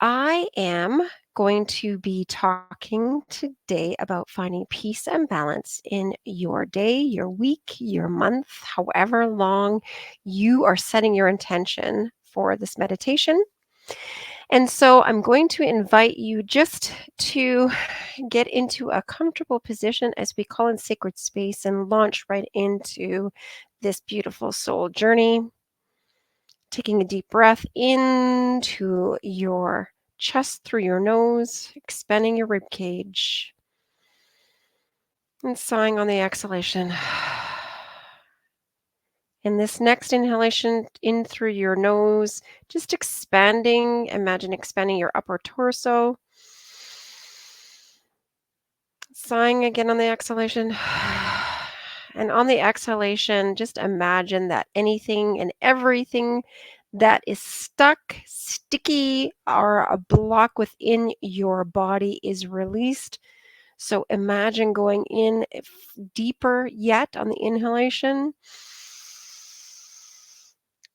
I am going to be talking today about finding peace and balance in your day, your week, your month, however long you are setting your intention for this meditation. And so I'm going to invite you just to get into a comfortable position, as we call in sacred space, and launch right into this beautiful soul journey. Taking a deep breath into your chest through your nose, expanding your rib cage, and sighing on the exhalation. In this next inhalation, in through your nose, just expanding, imagine expanding your upper torso. Sighing again on the exhalation. And on the exhalation, just imagine that anything and everything that is stuck, sticky, or a block within your body is released. So imagine going in deeper yet on the inhalation.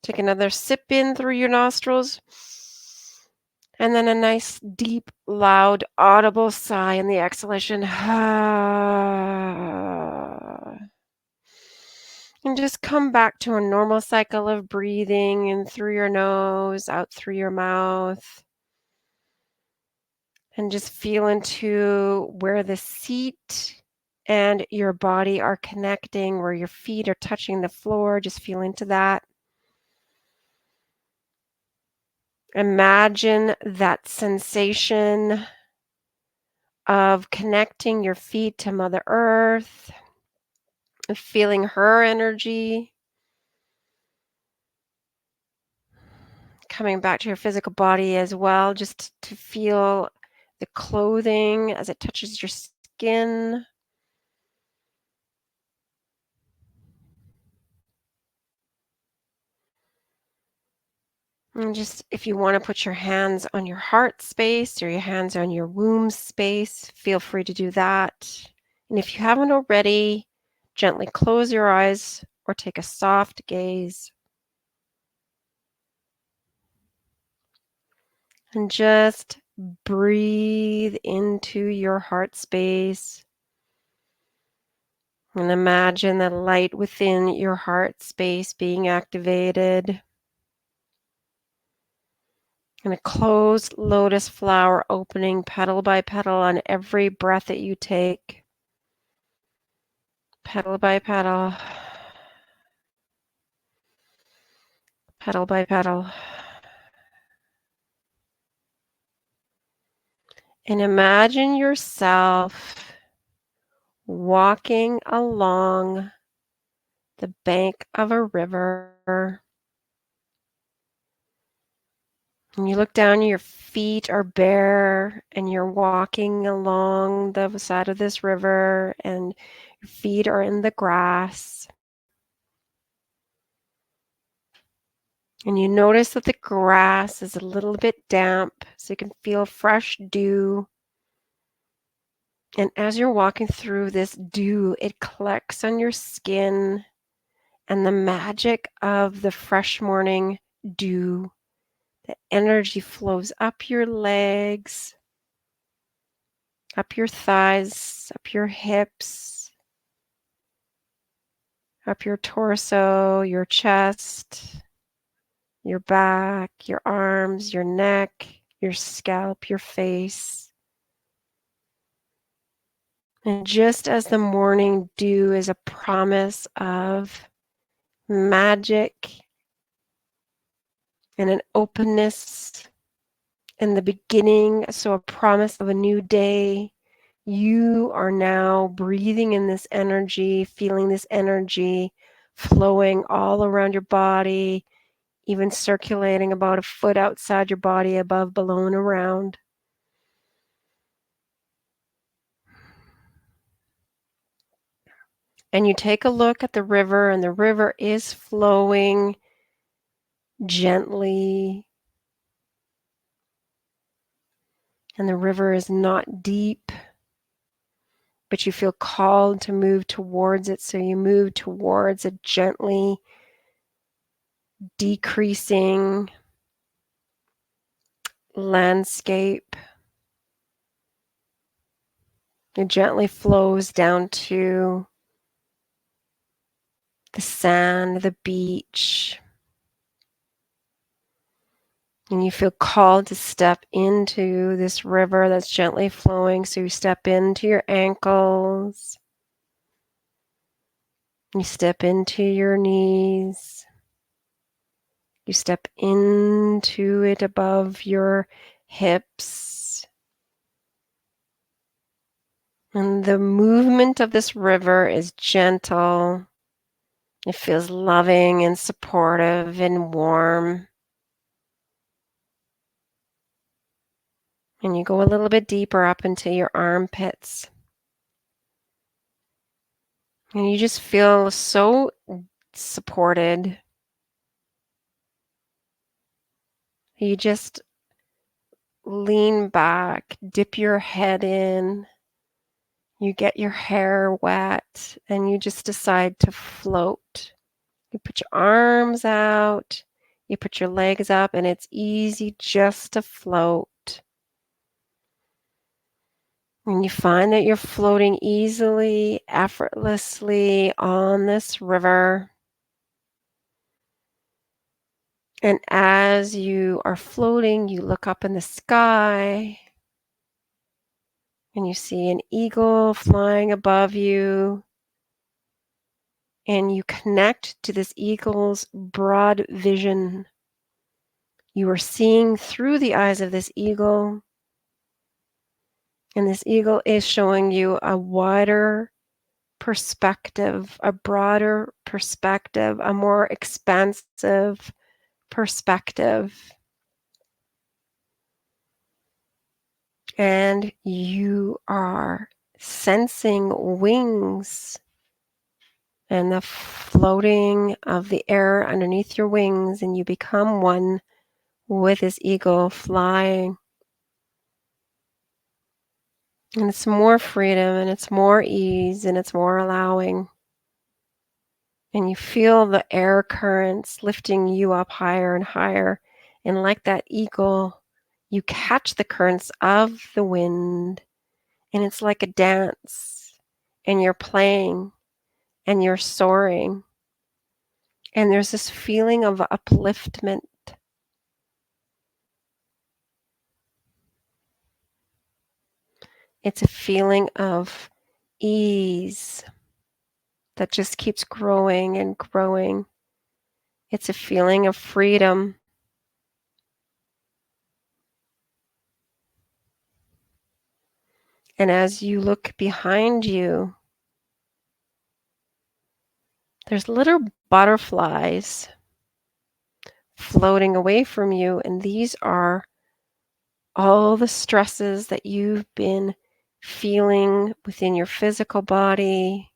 Take another sip in through your nostrils. And then a nice, deep, loud, audible sigh in the exhalation. And just come back to a normal cycle of breathing in through your nose, out through your mouth. And just feel into where the seat and your body are connecting, where your feet are touching the floor. Just feel into that. Imagine that sensation of connecting your feet to Mother Earth, feeling her energy, coming back to your physical body as well, just to feel the clothing as it touches your skin. And just if you want to put your hands on your heart space or your hands on your womb space, feel free to do that. And if you haven't already, gently close your eyes or take a soft gaze. And just breathe into your heart space. And imagine the light within your heart space being activated. And a closed lotus flower opening petal by petal on every breath that you take. Petal by petal. Petal by petal. And imagine yourself walking along the bank of a river. And you look down, your feet are bare, and you're walking along the side of this river, and your feet are in the grass. And you notice that the grass is a little bit damp, so you can feel fresh dew. And as you're walking through this dew, it collects on your skin, and the magic of the fresh morning dew, the energy flows up your legs, up your thighs, up your hips, up your torso, your chest, your back, your arms, your neck, your scalp, your face. And just as the morning dew is a promise of magic and an openness in the beginning, so a promise of a new day, you are now breathing in this energy, feeling this energy flowing all around your body, even circulating about a foot outside your body, above, below, and around. And you take a look at the river, and the river is flowing gently. And the river is not deep, but you feel called to move towards it. So you move towards it gently, decreasing, landscape. It gently flows down to the sand, the beach. And you feel called to step into this river that's gently flowing. So you step into your ankles. You step into your knees. You step into it above your hips. And the movement of this river is gentle. It feels loving and supportive and warm. And you go a little bit deeper up into your armpits. And you just feel so supported. You just lean back, dip your head in. You get your hair wet, and you just decide to float. You put your arms out, you put your legs up, and it's easy just to float. And you find that you're floating easily, effortlessly on this river. And as you are floating, you look up in the sky and you see an eagle flying above you. And you connect to this eagle's broad vision. You are seeing through the eyes of this eagle. And this eagle is showing you a wider perspective, a broader perspective, a more expansive perspective. And you are sensing wings and the floating of the air underneath your wings, and you become one with this eagle flying. And it's more freedom, and it's more ease, and it's more allowing. And you feel the air currents lifting you up higher and higher. And like that eagle, you catch the currents of the wind, and it's like a dance, and you're playing, and you're soaring. And there's this feeling of upliftment. It's a feeling of ease that just keeps growing and growing. It's a feeling of freedom. And as you look behind you, there's little butterflies floating away from you, and these are all the stresses that you've been feeling within your physical body.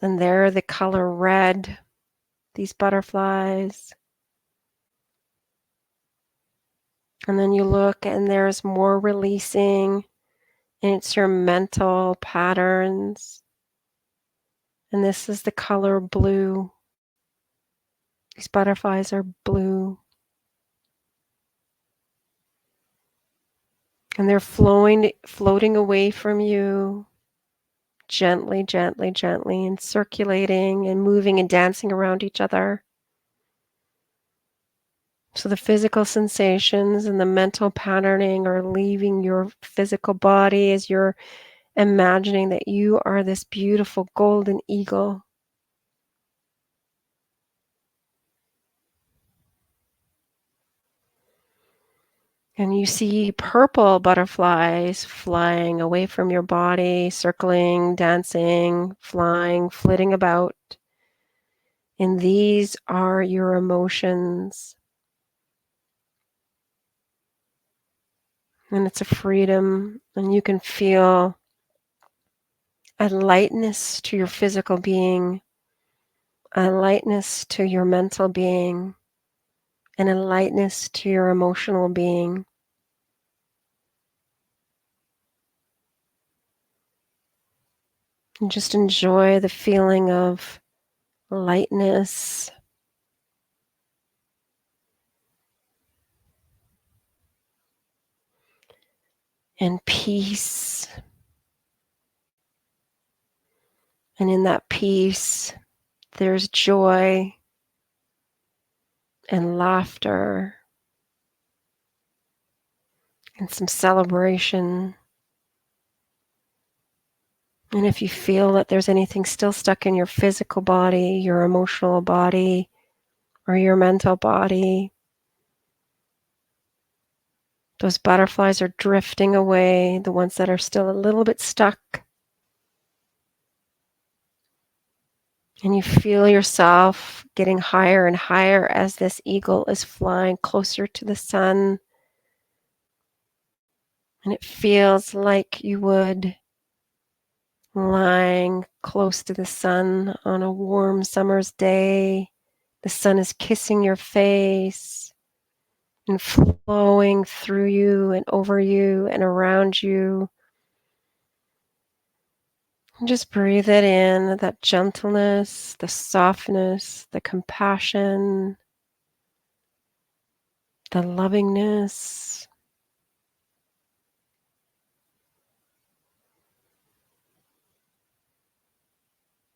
And they're the color red, these butterflies. And then you look and there's more releasing, and it's your mental patterns. And this is the color blue. These butterflies are blue. And they're floating away from you gently, gently, gently, and circulating and moving and dancing around each other. So the physical sensations and the mental patterning are leaving your physical body as you're imagining that you are this beautiful golden eagle. And you see purple butterflies flying away from your body, circling, dancing, flying, flitting about. And these are your emotions. And it's a freedom, and you can feel a lightness to your physical being, a lightness to your mental being, and a lightness to your emotional being. And just enjoy the feeling of lightness and peace. And in that peace, there's joy and laughter and some celebration. And if you feel that there's anything still stuck in your physical body, your emotional body, or your mental body, those butterflies are drifting away, the ones that are still a little bit stuck. And you feel yourself getting higher and higher as this eagle is flying closer to the sun. And it feels like you would lying close to the sun on a warm summer's day. The sun is kissing your face and flowing through you and over you and around you. And just breathe it in, that gentleness, the softness, the compassion, the lovingness.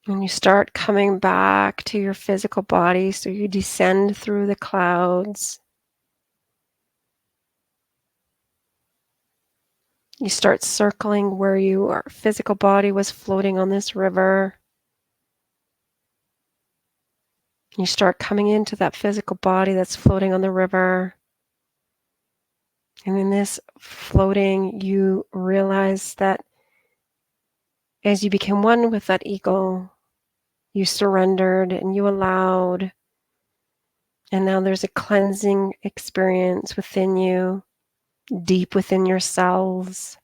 And you start coming back to your physical body, so you descend through the clouds. You start circling where your physical body was floating on this river. You start coming into that physical body that's floating on the river. And in this floating, you realize that as you became one with that eagle, you surrendered and you allowed. And now there's a cleansing experience within you, deep within your cells,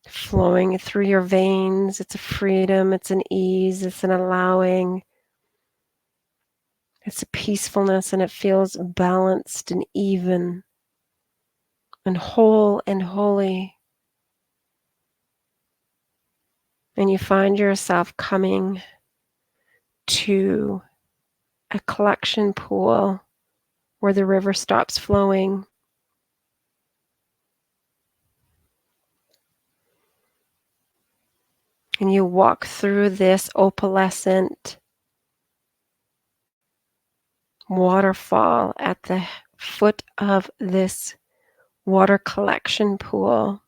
flowing through your veins. It's a freedom, it's an ease, it's an allowing. It's a peacefulness, and it feels balanced and even and whole and holy. And you find yourself coming to a collection pool where the river stops flowing. And you walk through this opalescent waterfall at the foot of this water collection pool.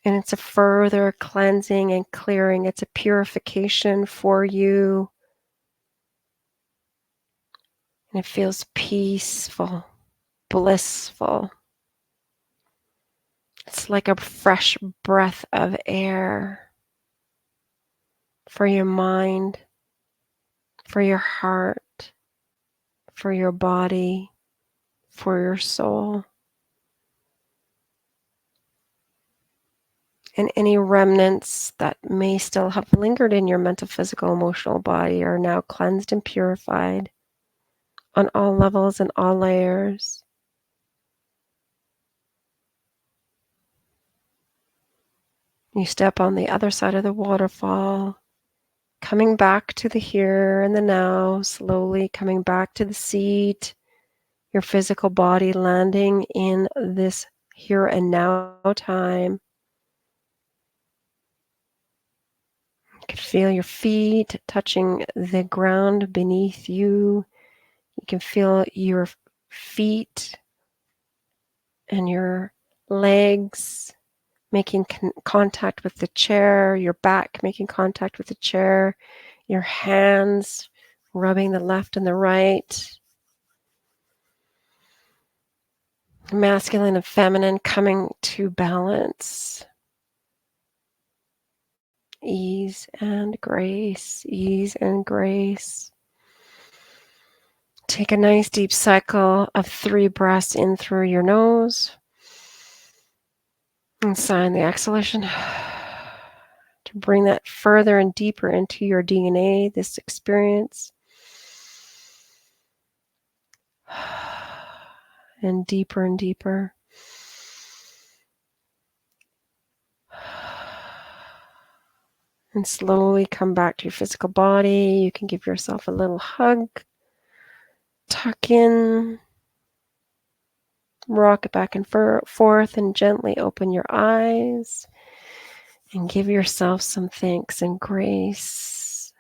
And it's a further cleansing and clearing. It's a purification for you. And it feels peaceful, blissful. It's like a fresh breath of air for your mind, for your heart, for your body, for your soul. And any remnants that may still have lingered in your mental, physical, emotional body are now cleansed and purified on all levels and all layers. You step on the other side of the waterfall, coming back to the here and the now, slowly coming back to the seat, your physical body landing in this here and now time. You can feel your feet touching the ground beneath you. You can feel your feet and your legs making contact with the chair, your back making contact with the chair, your hands rubbing the left and the right. Masculine and feminine coming to balance. Ease and grace, ease and grace. Take a nice deep cycle of 3 breaths in through your nose. And sign the exhalation to bring that further and deeper into your DNA, this experience. And deeper and deeper. And slowly come back to your physical body. You can give yourself a little hug. Tuck in. Rock it back and forth and gently open your eyes and give yourself some thanks and grace.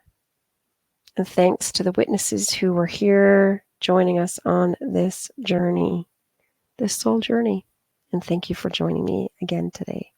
And thanks to the witnesses who were here joining us on this journey, this soul journey. And thank you for joining me again today.